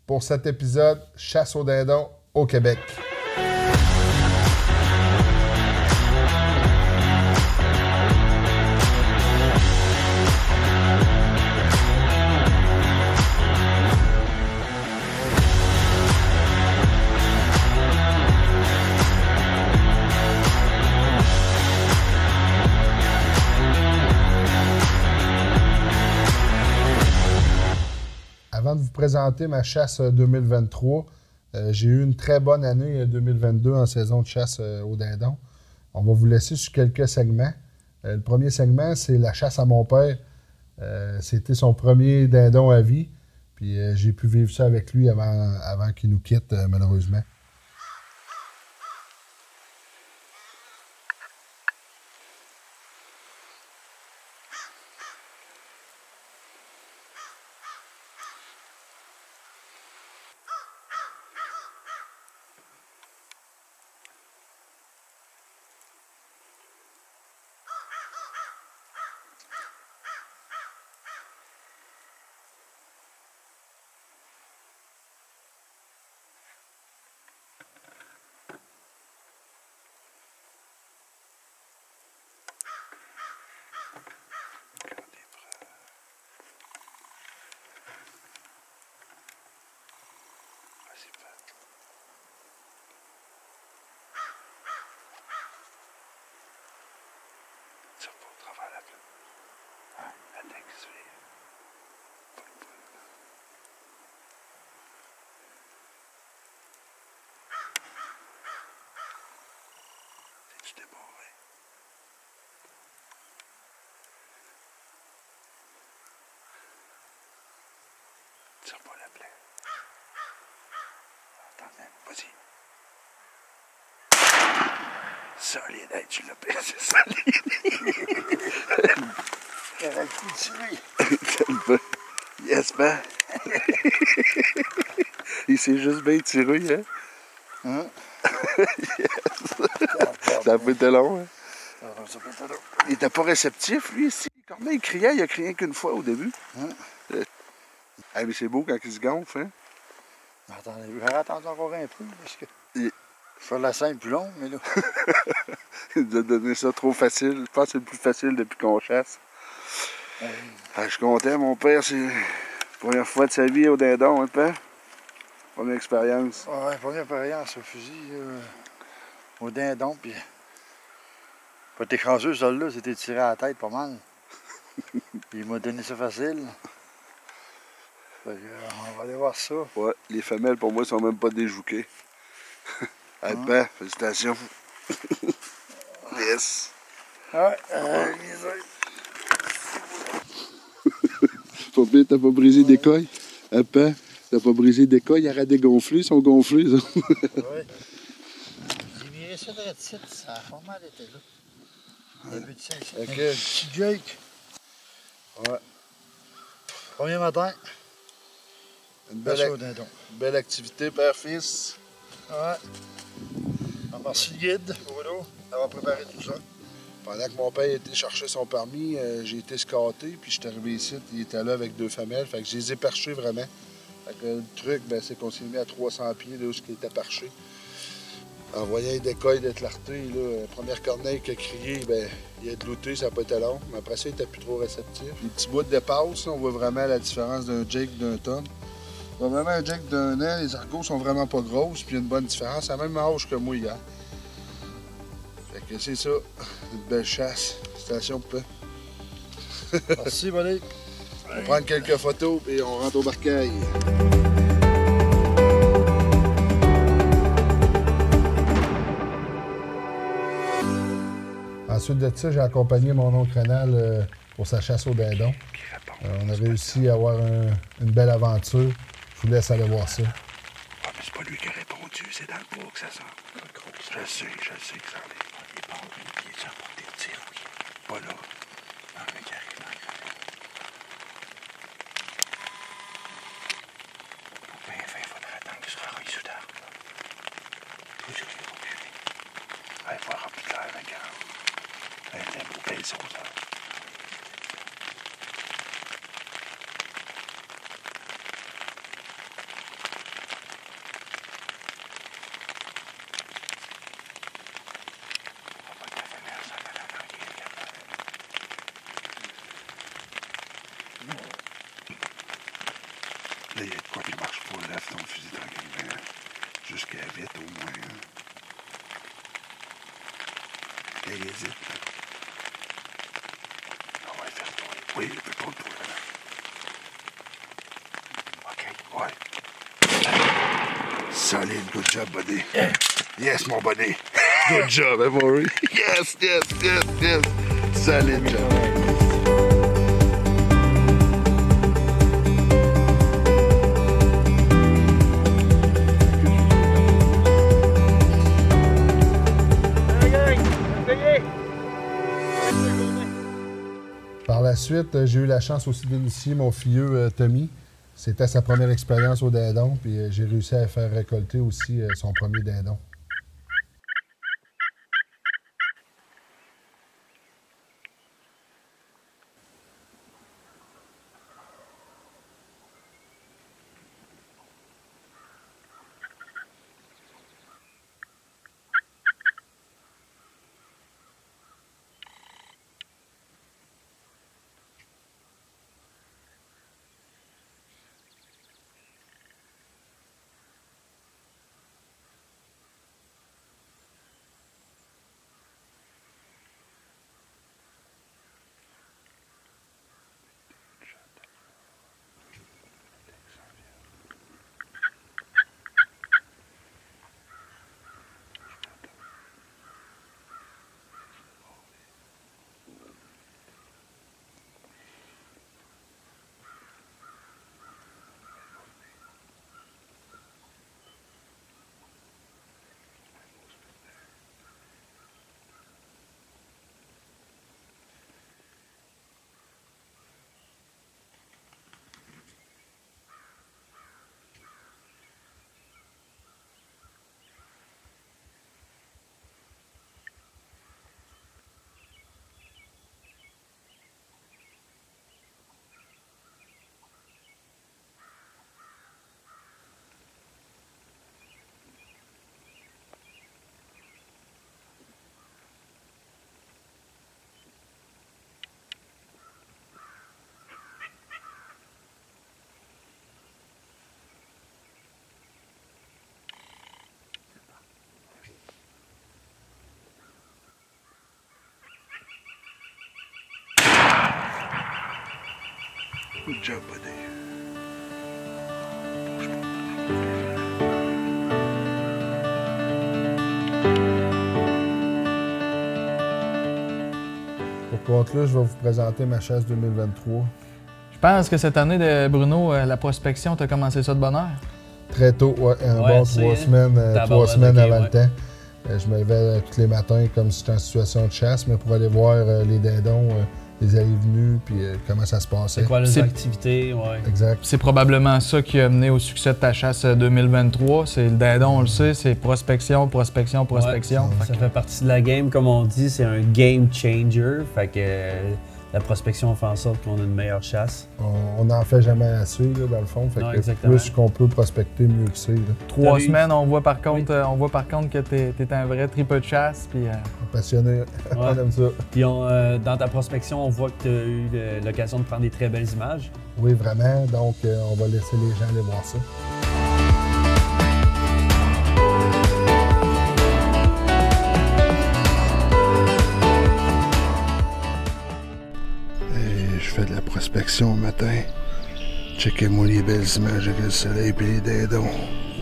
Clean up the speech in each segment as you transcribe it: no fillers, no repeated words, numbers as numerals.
pour cet épisode Chasse au dindon au Québec. Avant de vous présenter ma chasse 2023, j'ai eu une très bonne année 2022 en saison de chasse au dindon. On va vous laisser sur quelques segments. Le premier segment, c'est la chasse à mon père. C'était son premier dindon à vie. Puis j'ai pu vivre ça avec lui avant qu'il nous quitte, malheureusement. Tu démarrais. Tire pas la plaie. Attends, vas-y. Solide, hey, tu l'as payé, c'est solide. Il aurait pu tirer. Yes, ben. Il s'est juste bien tiré, hein? Hein? Ça a pas été long, hein? Ça peut être long. Il était pas réceptif, lui, ici. Corneille, il criait, il a crié qu'une fois au début. Hein? Mais c'est beau quand il se gonfle, hein? Attendez, j'aurais attendu encore un peu, parce que Il- faire la scène plus longue, mais là. Il nous a donné ça trop facile. Je pense que c'est le plus facile depuis qu'on chasse. Je suis content, mon père, c'est la première fois de sa vie au dindon, hein, père? Première expérience. Ouais, première expérience au fusil, au dindon, puis. Pas écraseux, celle-là, c'était tiré à la tête pas mal. Puis il m'a donné ça facile. Fait que, on va aller voir ça. Ouais, les femelles, pour moi, sont même pas déjouquées. Hey, père, félicitations. Yes. Ouais, Ton père, t'as pas brisé d'écoille? Hein, père? T'as pas brisé d'écoille? Il aurait dégonflé, ils sont gonflés, ça. ouais. J'ai viré ça de la titre, ça a format été là. Début de ça, ici. Ok. Petit Jake. Ouais. Premier matin, Une chasse au dindon. belle activité, père-fils. Ouais. On remercie le guide, Bruno, d'avoir préparé tout ça. Pendant que mon père était chercher son permis, j'ai été scaté, puis je suis arrivé ici, il était là avec deux femelles, fait que je les ai perchés vraiment. Fait que le truc, ben, c'est qu'on s'est mis à 300 pieds de où il était perché. En voyant des écoilles de clarté, là, la première corneille qui a crié, ben, il a glouté, ça n'a pas été long, mais après ça, il n'était plus trop réceptif. Les petits bouts de passe, on voit vraiment la différence d'un Jake d'un Tom. Vraiment, un Jake d'un an, les argots sont vraiment pas grosses, puis il y a une bonne différence, à la même âge que moi hier. Fait que c'est ça, une belle chasse. Station peu. Merci, buddy. On va prendre quelques photos et on rentre au barcail. Ensuite de ça, j'ai accompagné mon oncle Renal pour sa chasse au dindon. On a réussi à avoir une belle aventure. Je vous laisse aller voir ça. Ah, mais c'est pas lui qui a répondu, c'est dans le bois que ça sent. Je sais que ça en est. Il est pas en train de pied, porter le tir, oui. Pas là. Un mec qui arrive dans le ben, il faudrait attendre qu'il se recueille sous d'arbre. Tout ce qu'il faut buter. Il faut remplir l'air, regarde. C'est un beau pinceau, ça. Quoi qu'il marche pas, lève ton fusil tranquillement. Jusqu'à vite au moins. Hein. Elle hésite. Ah ouais, fais-toi. Oui, fais-toi. OK, ouais. Solide, good job, buddy. Yes, mon buddy. Good job, Emory. Yes. Solide job. Par la suite, j'ai eu la chance aussi d'initier mon filleul Tommy. C'était sa première expérience au dindon, puis j'ai réussi à faire récolter aussi son premier dindon. Good job, buddy. Pour conclure, je vais vous présenter ma chasse 2023. Je pense que cette année, de Bruno, la prospection, tu as commencé ça de bonne heure? Très tôt, ouais, un bon 3 semaines, avant le temps. Je me levais tous les matins comme si j'étais en situation de chasse, mais pour aller voir les dindons, les allées-venues, puis comment ça se passait. C'est quoi les activités, ouais. Exact. C'est probablement ça qui a mené au succès de ta chasse 2023. C'est le dindon, on le sait, c'est prospection. Ouais, ça fait partie de la game, comme on dit, c'est un game changer. Fait que la prospection fait en sorte qu'on a une meilleure chasse. On n'en fait jamais assez, là, dans le fond. Fait que plus qu'on peut prospecter, mieux que c'est. 3 semaines, on voit par contre que t'es un vrai tripeux de chasse. Puis, passionné, on aime ça. Puis dans ta prospection, on voit que tu as eu l'occasion de prendre des très belles images. Oui, vraiment. Donc, on va laisser les gens aller voir ça. Je fais de la prospection le matin. Checkez-moi les belles images avec le soleil et les dindons.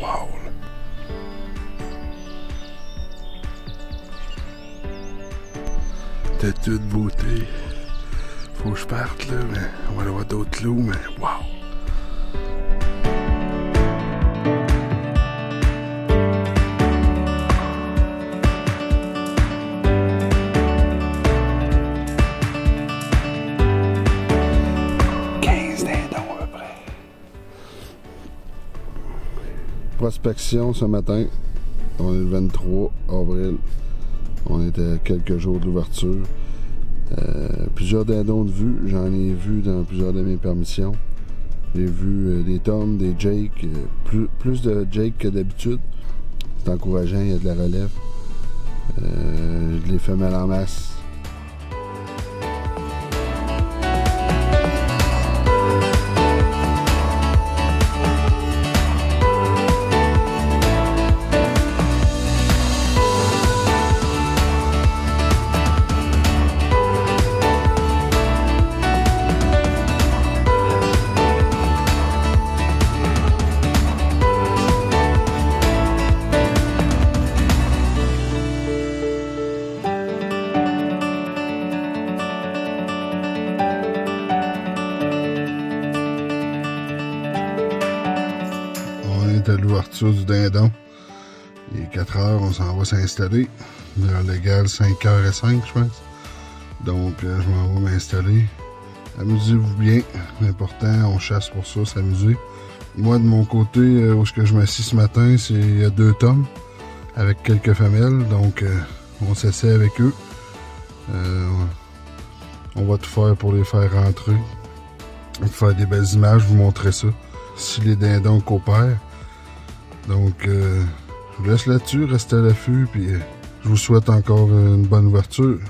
Wow! De toute beauté. Faut que je parte là, mais on va aller voir d'autres clous, mais wow! Prospection ce matin, on est le 23 avril, on était à quelques jours de l'ouverture. Plusieurs dindons de vue, j'en ai vu dans plusieurs de mes permissions. J'ai vu des tomes, des Jake, plus de Jake que d'habitude. C'est encourageant, il y a de la relève. Je les femelles en masse. On est à l'ouverture du dindon. Il est 4 heures, on s'en va s'installer. L'heure légale, 5h05, je pense. Donc, je m'en vais m'installer. Amusez-vous bien. L'important, on chasse pour ça, s'amuser. Moi, de mon côté, où je m'assis ce matin, il y a 2 tomes avec quelques femelles. Donc, on s'essaie avec eux. On va tout faire pour les faire rentrer. Faire des belles images, vous montrer ça. Si les dindons coopèrent. Donc, je vous laisse là-dessus, restez à l'affût, puis je vous souhaite encore une bonne ouverture.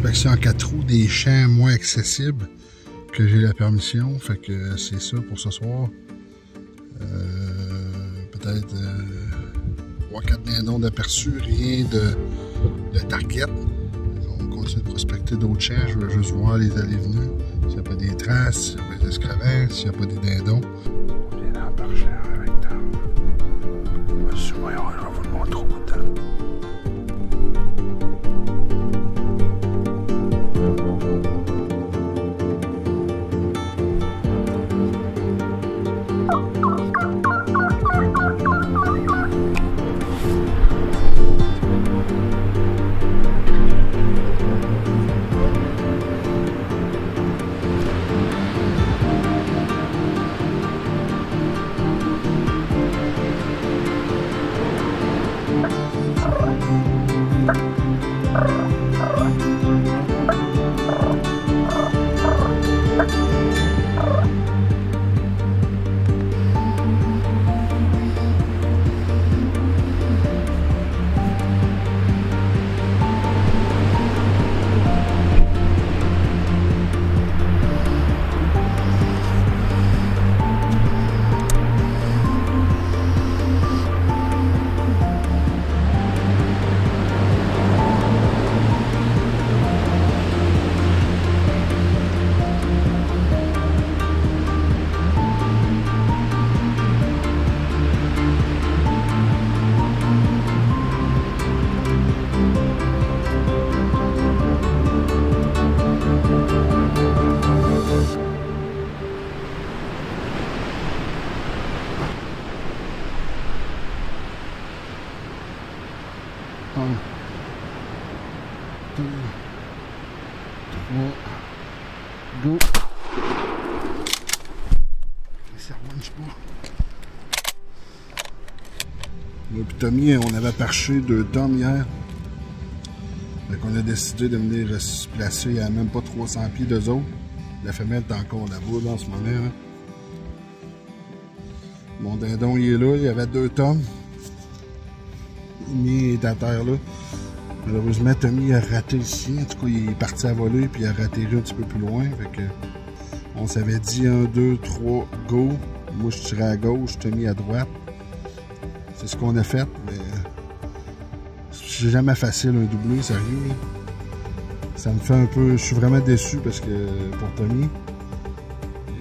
Inspection en 4 roues des champs moins accessibles que j'ai la permission. Fait que c'est ça pour ce soir. Peut-être 3-4 dindons d'aperçu, rien de target. On continue de prospecter d'autres champs. Je veux juste voir les allées-venues. S'il n'y a pas des traces, s'il n'y a pas des escravins, s'il n'y a pas des dindons. On vient dans le parchamp avec temps. Je vais vous le montrer au bout de temps. Go. Ça remonte pas. Moi et Tommy, on avait perché 2 tomes hier. Donc on a décidé de venir se placer à même pas 300 pieds d'eux autres. La femelle est encore là-bas là, en ce moment. Hein. Mon dindon il est là, il y avait 2 tomes. Tommy est à terre là. Malheureusement, Tommy a raté ici. En tout cas, il est parti à voler puis il a raté un petit peu plus loin. Fait que on s'avait dit 1, 2, 3, go. Moi, je tirais à gauche, Tommy à droite. C'est ce qu'on a fait, mais c'est jamais facile un doublé, sérieux. Ça me fait un peu... Je suis vraiment déçu parce que pour Tommy,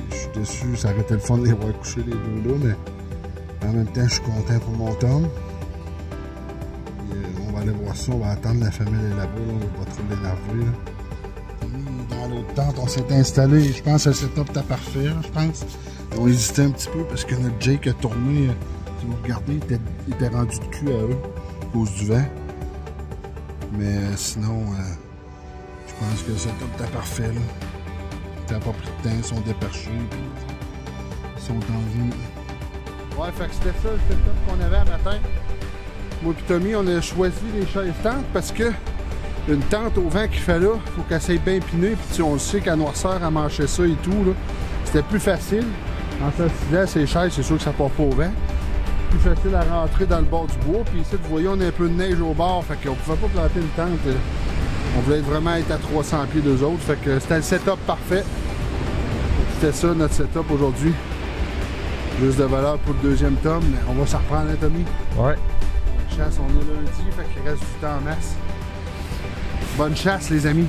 je suis déçu, ça aurait été le fun de les voir coucher les deux là, mais en même temps, je suis content pour mon Tom. On va aller voir ça, on va attendre la famille là-bas, là, on va pas trop l'énerver. Dans l'autre tente, on s'est installé, je pense que le setup était parfait, je pense. On hésitait un petit peu parce que notre Jake a tourné, si vous regardez, il était rendu de cul à eux à cause du vent. Mais sinon, je pense que le setup était parfait. Là. Ça n'a pas pris de temps, ils sont déperchés, ils sont en vie. Ouais, fait que c'était ça le setup qu'on avait à matin. Moi et Tommy, on a choisi les chaises tentes parce que une tente au vent qu'il fait là, il faut qu'elle s'aille bien piner. Puis on le sait qu'à noirceur, à marcher ça et tout, c'était plus facile. En s'assisant, ces chaises, c'est sûr que ça part pas au vent. Plus facile à rentrer dans le bord du bois. Puis ici, vous voyez, on a un peu de neige au bord. Fait qu'on pouvait pas planter une tente. On voulait vraiment être à 300 pieds d'eux autres. Fait que c'était le setup parfait. C'était ça notre setup aujourd'hui. Juste de valeur pour le deuxième tome. Mais on va s'en reprendre, hein, Tommy? Ouais. Chasse, on est lundi, fait qu'il reste du temps en masse. Bonne chasse, les amis!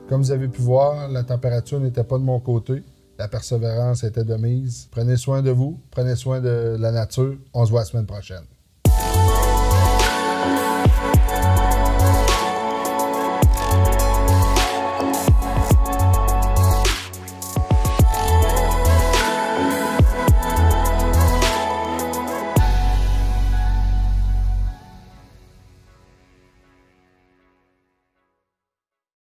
Comme vous avez pu voir, la température n'était pas de mon côté. La persévérance était de mise. Prenez soin de vous, prenez soin de la nature. On se voit la semaine prochaine.